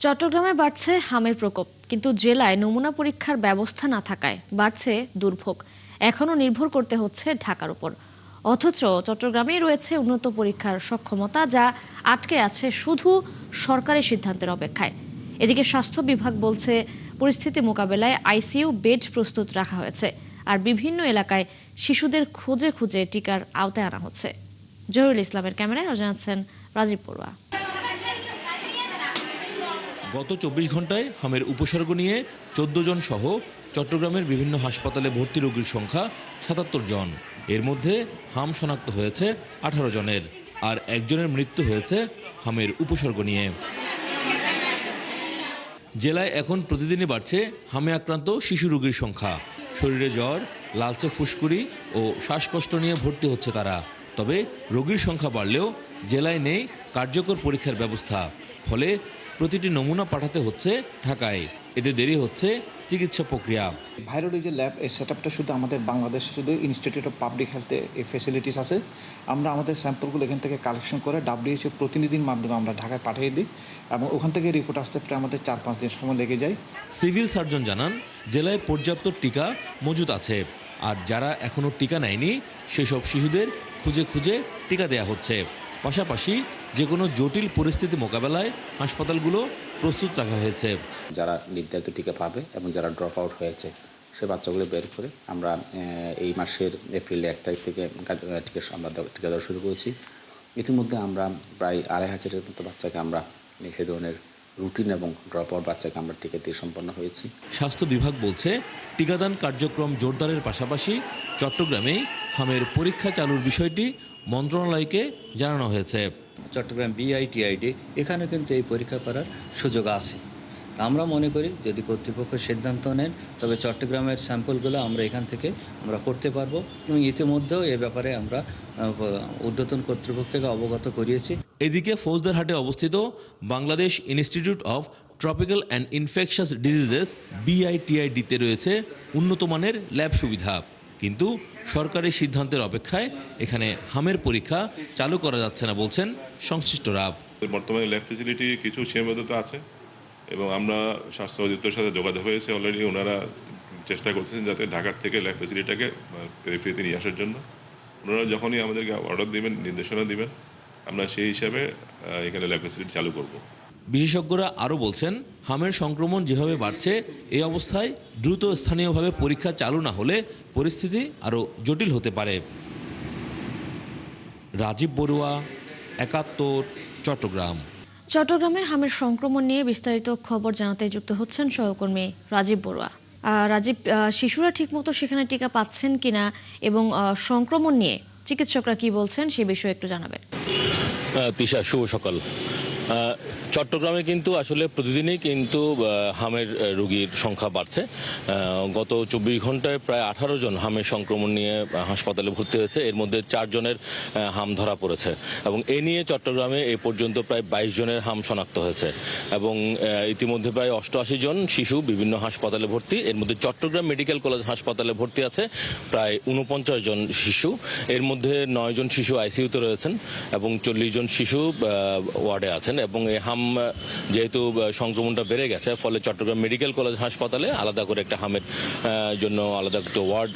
চট্টগ্রামে বাড়ছে হামের প্রকোপ, কিন্তু জেলায় নমুনা পরীক্ষার ব্যবস্থা না থাকায় বাড়ছে দুর্ভোগ। এখনও নির্ভর করতে হচ্ছে ঢাকার উপর। অথচ চট্টগ্রামেই রয়েছে উন্নত পরীক্ষার সক্ষমতা, যা আটকে আছে শুধু সরকারি সিদ্ধান্তের অপেক্ষায়। এদিকে স্বাস্থ্য বিভাগ বলছে পরিস্থিতি মোকাবেলায় আইসিইউ বেড প্রস্তুত রাখা হয়েছে, আর বিভিন্ন এলাকায় শিশুদের খুঁজে খুঁজে টিকার আওতায় আনা হচ্ছে। জহিরুল ইসলামের ক্যামেরায় জানাচ্ছেন রাজীব বড়ুয়া। গত ২৪ ঘন্টায় হামের উপসর্গ নিয়ে ১৪ জন সহ চট্টগ্রামের বিভিন্ন হাসপাতালে ভর্তি রোগীর সংখ্যা ৭৭ জন। এর মধ্যে হাম শনাক্ত হয়েছে ১৮ জনের, আর একজনের মৃত্যু হয়েছে হামের উপসর্গ নিয়ে। জেলায় এখন প্রতিদিনই বাড়ছে হামে আক্রান্ত শিশু রোগীর সংখ্যা। শরীরে জ্বর, লালচে ফুসকুড়ি ও শ্বাসকষ্ট নিয়ে ভর্তি হচ্ছে তারা। তবে রোগীর সংখ্যা বাড়লেও জেলায় নেই কার্যকর পরীক্ষার ব্যবস্থা। ফলে প্রতিটি নমুনা পাঠাতে হচ্ছে ঢাকায়। এতে দেরি হচ্ছে চিকিৎসা প্রক্রিয়া। ভাইরোলজি ল্যাব এই সেটআপটা শুধু আমাদের বাংলাদেশে শুধু ইনস্টিটিউট অফ পাবলিক হেলথে এই ফ্যাসিলিটিস আছে। আমরা আমাদের স্যাম্পলগুলো এখান থেকে কালেকশন করে WHO প্রতিনিধির মাধ্যমে আমরা ঢাকায় পাঠিয়ে দিই, এবং ওখান থেকে রিপোর্ট আসতে প্রায় আমাদের ৪-৫ দিন সময় লেগে যায়। সিভিল সার্জন জানান, জেলায় পর্যাপ্ত টিকা মজুত আছে, আর যারা এখনও টিকা নেয়নি সেসব শিশুদের খুঁজে খুঁজে টিকা দেয়া হচ্ছে। পাশাপাশি যে কোনো জটিল পরিস্থিতি মোকাবেলায় হাসপাতালগুলো প্রস্তুত রাখা হয়েছে। যারা নির্ধারিত টিকা পাবে এবং যারা ড্রপ আউট হয়েছে সে বাচ্চাগুলো বের করে আমরা এই মাসের এপ্রিলে ১ তারিখ থেকে আমরা টিকা দেওয়া শুরু করেছি। ইতিমধ্যে আমরা প্রায় ২৫০০-এর মতো বাচ্চাকে আমরা সে ধরনের রুটিন এবং ড্রপ আউট বাচ্চাকে আমরা টিকা দিয়ে সম্পন্ন হয়েছি। স্বাস্থ্য বিভাগ বলছে, টিকাদান কার্যক্রম জোরদারের পাশাপাশি চট্টগ্রামেই হামের পরীক্ষা চালুর বিষয়টি মন্ত্রণালয়কে জানানো হয়েছে। চট্টগ্রাম বিআইটিআইডি এখানে কিন্তু এই পরীক্ষা করার সুযোগ আছে। আমরা মনে করি যদি কর্তৃপক্ষ সিদ্ধান্ত নেন, তবে চট্টগ্রামের স্যাম্পলগুলো আমরা এখান থেকে আমরা করতে পারবো, এবং ইতিমধ্যেও এ ব্যাপারে আমরা ঊর্ধ্বতন কর্তৃপক্ষকে অবগত করিয়েছি। এদিকে ফৌজদারহাটে অবস্থিত Bangladesh institute of tropical and infectious diseases বিআইটিআইডিতে রয়েছে উন্নত মানের ল্যাব সুবিধা, কিন্তু সরকারি সিদ্ধান্তের অপেক্ষায় এখানে হামের পরীক্ষা চালু করা যাচ্ছে না বলছেন সংশ্লিষ্টরা। বর্তমানে ল্যাব ফেসিলিটি কিছু সীমাবদ্ধতা আছে, এবং আমরা স্বাস্থ্য অধিদপ্তরের সাথে যোগাযোগ হয়েছে অলরেডি। ওনারা চেষ্টা করছেন যাতে ঢাকার থেকে ল্যাব ফেসিলিটিটাকে পেরিফেরিতে নিয়ে আসার জন্য। ওনারা যখনই আমাদেরকে অর্ডার দিবেন, নির্দেশনা দিবেন, আমরা সেই হিসাবে এখানে ল্যাব ফেসিলিটি চালু করব। বিশেষজ্ঞরা আরও বলছেন, হামের সংক্রমণ যেভাবে বাড়ছে, এই অবস্থায় দ্রুত স্থানীয়ভাবে পরীক্ষা চালু না হলে পরিস্থিতি আরও জটিল হতে পারে। রাজীব বড়ুয়া, ৭১, চট্টগ্রাম। চট্টগ্রামে হামের সংক্রমণ নিয়ে বিস্তারিত খবর জানাতে যুক্ত হচ্ছেন সহকর্মী রাজীব বড়ুয়া। রাজীব, শিশুরা ঠিকমতো সেখানে টিকা পাচ্ছেন কিনা এবং সংক্রমণ নিয়ে চিকিৎসকরা কি বলছেন সে বিষয়ে একটু জানাবেন। তিশা, শুভ সকাল। চট্টগ্রামে কিন্তু আসলে প্রতিদিনই কিন্তু হামের রোগীর সংখ্যা বাড়ছে। গত ২৪ ঘন্টায় প্রায় ১৮ জন হামের সংক্রমণ নিয়ে হাসপাতালে ভর্তি হয়েছে। এর মধ্যে ৪ জনের হাম ধরা পড়েছে, এবং এ নিয়ে চট্টগ্রামে এ পর্যন্ত প্রায় ২২ জনের হাম শনাক্ত হয়েছে, এবং ইতিমধ্যে প্রায় ৮৮ জন শিশু বিভিন্ন হাসপাতালে ভর্তি। এর মধ্যে চট্টগ্রাম মেডিকেল কলেজ হাসপাতালে ভর্তি আছে প্রায় ৪৯ জন শিশু। এর মধ্যে ৯ জন শিশু আইসিইউতে রয়েছেন এবং ৪০ জন শিশু ওয়ার্ডে আছেন। এবং এই হাম যেহেতু সংক্রমণটা বেড়ে গেছে, ফলে চট্টগ্রাম মেডিকেল কলেজ হাসপাতালে আলাদা করে একটা হামের জন্য আলাদা একটা ওয়ার্ড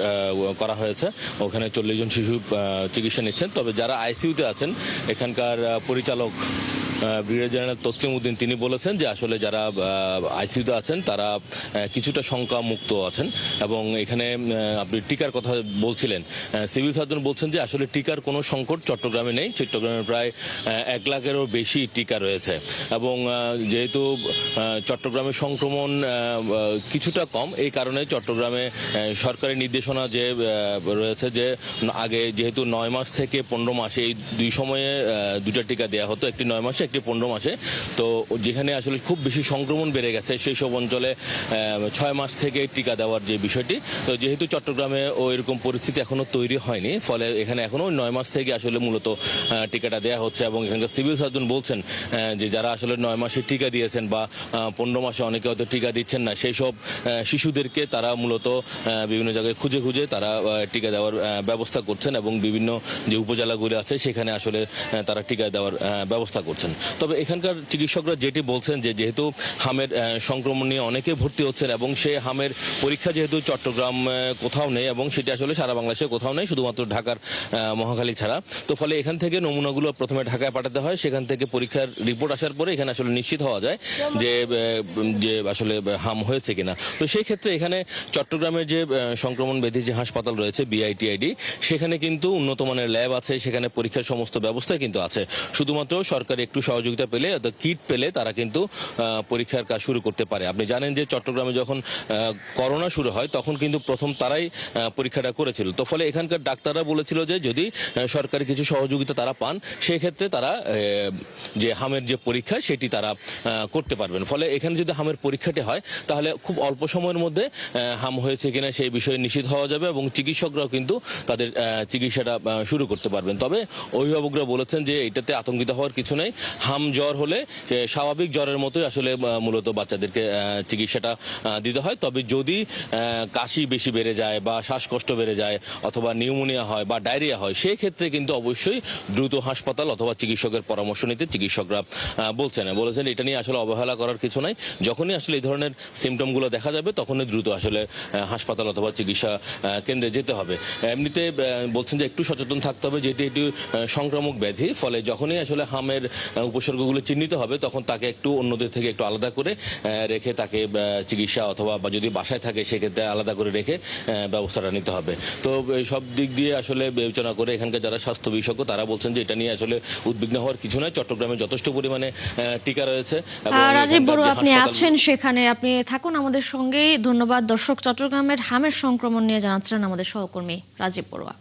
করা হয়েছে। ওখানে ৪০ জন শিশু চিকিৎসা নিচ্ছেন। তবে যারা আইসিইউতে আছেন, এখানকার পরিচালক ব্রিগেডিয়ার জেনারেল তসলিম উদ্দিন তিনি বলেছেন যে আসলে যারা আইসিইউতে আছেন তারা কিছুটা শঙ্কা মুক্ত আছেন, এবং এখানে আপনি টিকার কথা বলছিলেন। সিভিল সার্জন বলছেন যে আসলে টিকার কোনো সংকট চট্টগ্রামে নেই। চট্টগ্রামে প্রায় ১ লাখেরও বেশি টিকা রয়েছে, এবং যেহেতু চট্টগ্রামে সংক্রমণ কিছুটা কম, এই কারণে চট্টগ্রামে সরকারি নির্দেশনা যে রয়েছে যে আগে যেহেতু ৯ মাস থেকে ১৫ মাসে এই দুই সময়ে দুটা টিকা দেওয়া হতো, একটি ৯ মাসে একটি ১৫ মাসে। তো যেখানে আসলে খুব বেশি সংক্রমণ বেড়ে গেছে সেই সব অঞ্চলে ৬ মাস থেকে টিকা দেওয়ার যে বিষয়টি, তো যেহেতু চট্টগ্রামে এরকম পরিস্থিতি এখনো তৈরি হয়নি, ফলে এখানে এখনো ৯ মাস থেকে আসলে মূলত টিকাটা দেওয়া হচ্ছে। এবং এখানকার সিভিল সার্জন বলছেন যে যারা আসলে ৯ মাসে টিকা দিয়েছেন বা ১৫ মাসে অনেকে হয়তো টিকা দিচ্ছেন না, সেই সব শিশুদেরকে তারা মূলত বিভিন্ন জায়গায় খুঁজে খুঁজে তারা টিকা দেওয়ার ব্যবস্থা করছেন, এবং বিভিন্ন যে উপজেলাগুলি আছে সেখানে আসলে তারা টিকা দেওয়ার ব্যবস্থা করছেন। তবে এখানকার চিকিৎসকরা যেটি বলছেন যে যেহেতু হামের সংক্রমণ নিয়ে অনেকে ভর্তি হচ্ছেন এবং সে হামের পরীক্ষা যেহেতু চট্টগ্রাম কোথাও নেই এবং সেটি আসলে সারা বাংলাদেশে কোথাও নেই, শুধুমাত্র ঢাকার মহাখালী ছাড়া, তো ফলে এখান থেকে নমুনাগুলো প্রথমে ঢাকায় পাঠাতে হয়, সেখান থেকে পরীক্ষার রিপোর্ট আসার পরে এখানে আসলে নিশ্চিত হওয়া যায় যে যে আসলে হাম হয়েছে কিনা। তো সেই ক্ষেত্রে এখানে চট্টগ্রামের যে সংক্রমণ ব্যাধি যে হাসপাতাল রয়েছে বিআইটিআইডি, সেখানে কিন্তু উন্নত মানের ল্যাব আছে, সেখানে পরীক্ষার সমস্ত ব্যবস্থাই কিন্তু আছে। শুধুমাত্র সরকারি একটু সহযোগিতা পেলে, কিট পেলে তারা কিন্তু পরীক্ষার কাজ শুরু করতে পারে। আপনি জানেন যে চট্টগ্রামে যখন করোনা শুরু হয় তখন কিন্তু প্রথম তারাই পরীক্ষাটা করেছিল। তো ফলে এখানকার ডাক্তাররা বলেছিল যে যদি সরকারি কিছু সহযোগিতা তারা পান, সেই ক্ষেত্রে তারা যে হামের যে পরীক্ষা সেটি তারা করতে পারবেন। ফলে এখানে যদি হামের পরীক্ষাটি হয় তাহলে খুব অল্প সময়ের মধ্যে হাম হয়েছে কিনা সেই বিষয়ে নিশ্চিত হওয়া যাবে এবং চিকিৎসকরাও কিন্তু তাদের চিকিৎসাটা শুরু করতে পারবেন। তবে অভিভাবকরা বলেছেন যে এটাতে আতঙ্কিত হওয়ার কিছু নেই। হাম জ্বর হলে স্বাভাবিক জ্বরের মতোই আসলে মূলত বাচ্চাদেরকে চিকিৎসাটা দিতে হয়। তবে যদি কাশি বেশি বেড়ে যায় বা শ্বাসকষ্ট বেড়ে যায় অথবা নিউমোনিয়া হয় বা ডায়রিয়া হয়, সেই ক্ষেত্রে কিন্তু অবশ্যই দ্রুত হাসপাতাল অথবা চিকিৎসকের পরামর্শ নিতে চিকিৎসকরা বলেছেন এটা নিয়ে আসলে অবহেলা করার কিছু নাই। যখনই আসলে এই ধরনের সিমটমগুলো দেখা যাবে তখনই দ্রুত আসলে হাসপাতাল অথবা চিকিৎসা কেন্দ্রে যেতে হবে। এমনিতে বলছেন যে একটু সচেতন থাকতে হবে, যেটি এটি সংক্রামক ব্যাধি, ফলে যখনই আসলে হামের উপসর্গগুলো চিহ্নিত হবে তখন তাকে একটু অন্যদের থেকে একটু আলাদা করে রেখে তাকে চিকিৎসা অথবা যদি বাসায় থাকে সেক্ষেত্রে আলাদা করে রেখে ব্যবস্থাটা নিতে হবে। তো সব দিক দিয়ে আসলে বিবেচনা করে এখানকার যারা স্বাস্থ্য বিশেষজ্ঞ তারা বলছেন যে এটা নিয়ে আসলে উদ্বিগ্ন হওয়ার কিছু নয়। চট্টগ্রামে যথেষ্ট পরিমাণে টিকা রয়েছে। রাজীব বড়ুয়া, আপনি আছেন সেখানে, আপনি থাকুন আমাদের সঙ্গেই। ধন্যবাদ। দর্শক, চট্টগ্রামের হামের সংক্রমণ নিয়ে জানাচ্ছিলেন আমাদের সহকর্মী রাজীব বড়ুয়া।